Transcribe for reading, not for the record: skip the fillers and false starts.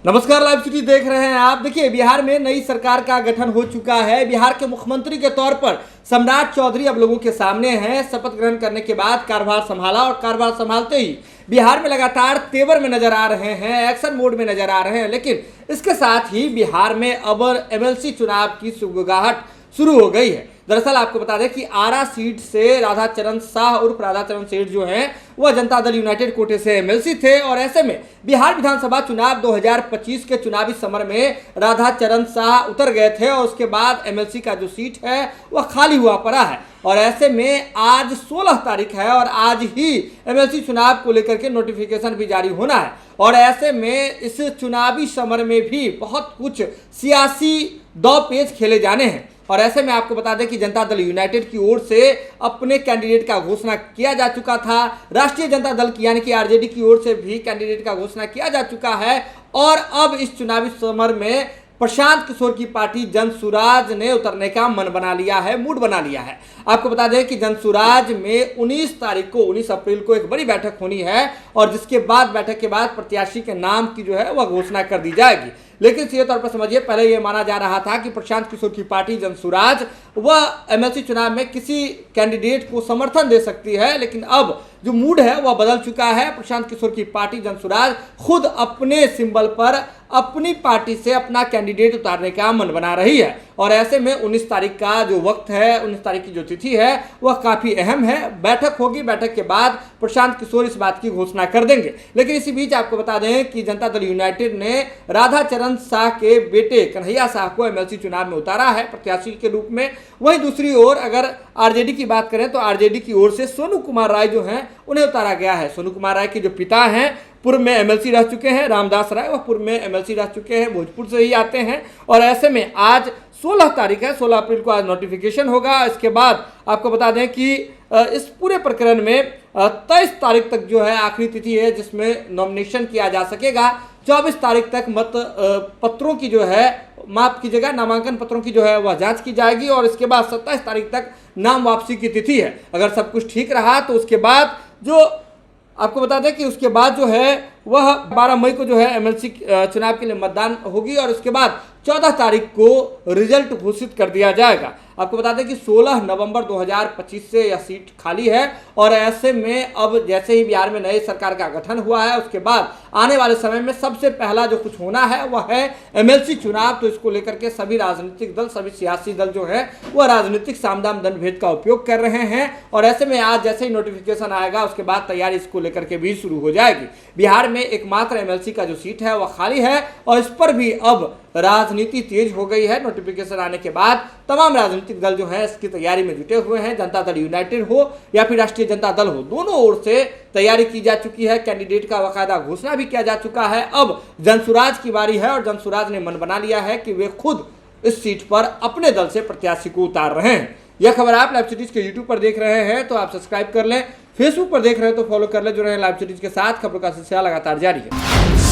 नमस्कार, live city देख रहे हैं आप। देखिए, बिहार में नई सरकार का गठन हो चुका है। बिहार के मुख्यमंत्री के तौर पर सम्राट चौधरी अब लोगों के सामने हैं। शपथ ग्रहण करने के बाद कार्यभार संभाला और कार्यभार संभालते ही बिहार में लगातार तेवर में नजर आ रहे हैं, एक्शन मोड में नजर आ रहे हैं। लेकिन इसके साथ ही बिहार में अब एमएलसी चुनाव की सुगबुगाहट शुरू हो गई है। दरअसल आपको बता दें कि आरा सीट से राधाचरण शाह उर्फ राधाचरण सेठ जो हैं वह जनता दल यूनाइटेड कोटे से एमएलसी थे और ऐसे में बिहार विधानसभा चुनाव 2025 के चुनावी समर में राधाचरण शाह उतर गए थे और उसके बाद एमएलसी का जो सीट है वह खाली हुआ पड़ा है। और ऐसे में आज 16 तारीख है और आज ही एमएलसी चुनाव को लेकर के नोटिफिकेशन भी जारी होना है। और ऐसे में इस चुनावी समर में भी बहुत कुछ सियासी दांव-पेच खेले जाने हैं। और ऐसे में आपको बता दें कि जनता दल यूनाइटेड की ओर से अपने कैंडिडेट का घोषणा किया जा चुका था। राष्ट्रीय जनता दल की यानी कि आरजेडी की ओर से भी कैंडिडेट का घोषणा किया जा चुका है। और अब इस चुनावी समर में प्रशांत किशोर की पार्टी जनसुराज ने उतरने का मन बना लिया है, मूड बना लिया है। आपको बता दें कि जनसुराज में 19 अप्रैल को एक बड़ी बैठक होनी है और जिसके बाद बैठक के बाद प्रत्याशी के नाम की जो है वह घोषणा कर दी जाएगी। लेकिन सीधे तौर पर समझिए, पहले यह माना जा रहा था कि प्रशांत किशोर की पार्टी जनसुराज वह एमएलसी चुनाव में किसी कैंडिडेट को समर्थन दे सकती है, लेकिन अब जो मूड है वह बदल चुका है। प्रशांत किशोर की पार्टी जनसुराज खुद अपने सिंबल पर अपनी पार्टी से अपना कैंडिडेट उतारने का मन बना रही है। और ऐसे में 19 तारीख का जो वक्त है, 19 तारीख की जो तिथि है वह काफी अहम है। बैठक होगी, बैठक के बाद प्रशांत किशोर इस बात की घोषणा कर देंगे। लेकिन इसी बीच आपको बता दें कि जनता दल यूनाइटेड ने राधाचरण शाह के बेटे कन्हैया शाह को एमएलसी चुनाव में उतारा है प्रत्याशी के रूप में। वहीं दूसरी ओर अगर आरजेडी की बात करें तो आरजेडी की ओर से सोनू कुमार राय जो हैं उन्हें उतारा गया है। सोनू कुमार राय के जो पिता हैं पूर्व में एमएलसी रह चुके हैं, रामदास राय, वह पूर्व में एमएलसी रह चुके हैं, भोजपुर से ही आते हैं। और ऐसे में आज 16 तारीख है, 16 अप्रैल को आज नोटिफिकेशन होगा। इसके बाद आपको बता दें कि इस पूरे प्रकरण में 23 तारीख तक जो है आखिरी तिथि है जिसमें नॉमिनेशन किया जा सकेगा। 24 तारीख तक मत पत्रों की जो है, माफ कीजिएगा, नामांकन पत्रों की जो है वह जांच की जाएगी और इसके बाद 27 तारीख तक नाम वापसी की तिथि है। अगर सब कुछ ठीक रहा तो उसके बाद जो आपको बता दें कि उसके बाद जो है वह 12 मई को जो है एमएलसी चुनाव के लिए मतदान होगी और उसके बाद 14 तारीख को रिजल्ट घोषित कर दिया जाएगा। आपको बता दें कि 16 नवंबर 2025 से यह सीट खाली है। और ऐसे में अब जैसे ही बिहार में नई सरकार का गठन हुआ है उसके बाद आने वाले समय में सबसे पहला जो कुछ होना है वह है एमएलसी चुनाव। तो इसको लेकर के सभी राजनीतिक दल, सभी सियासी दल जो है वह राजनीतिक सामदाम दंड भेद का उपयोग कर रहे हैं। और ऐसे में आज जैसे ही नोटिफिकेशन आएगा उसके बाद तैयारी इसको लेकर के भी शुरू हो जाएगी। बिहार में एकमात्र एमएलसी का जो सीट है वह खाली है और इस पर भी अब राजनीति तेज हो गई है। नोटिफिकेशन आने के बाद तमाम राजनीतिक दल जो है इसकी तैयारी में जुटे हुए हैं। जनता दल यूनाइटेड हो या फिर राष्ट्रीय जनता दल हो, दोनों ओर से तैयारी की जा चुकी है। कैंडिडेट का बाकायदा घोषणा भी किया जा चुका है। अब जनसुराज की बारी है और जनसुराज ने मन बना लिया है कि वे खुद इस सीट पर अपने दल से प्रत्याशी को उतार रहे हैं। यह खबर आप लाइव सिटीज के यूट्यूब पर देख रहे हैं तो आप सब्सक्राइब कर लें, फेसबुक पर देख रहे हैं तो फॉलो कर लें। जो रहे लाइव सिटीज के साथ, खबरों का सिलसिला लगातार जारी है।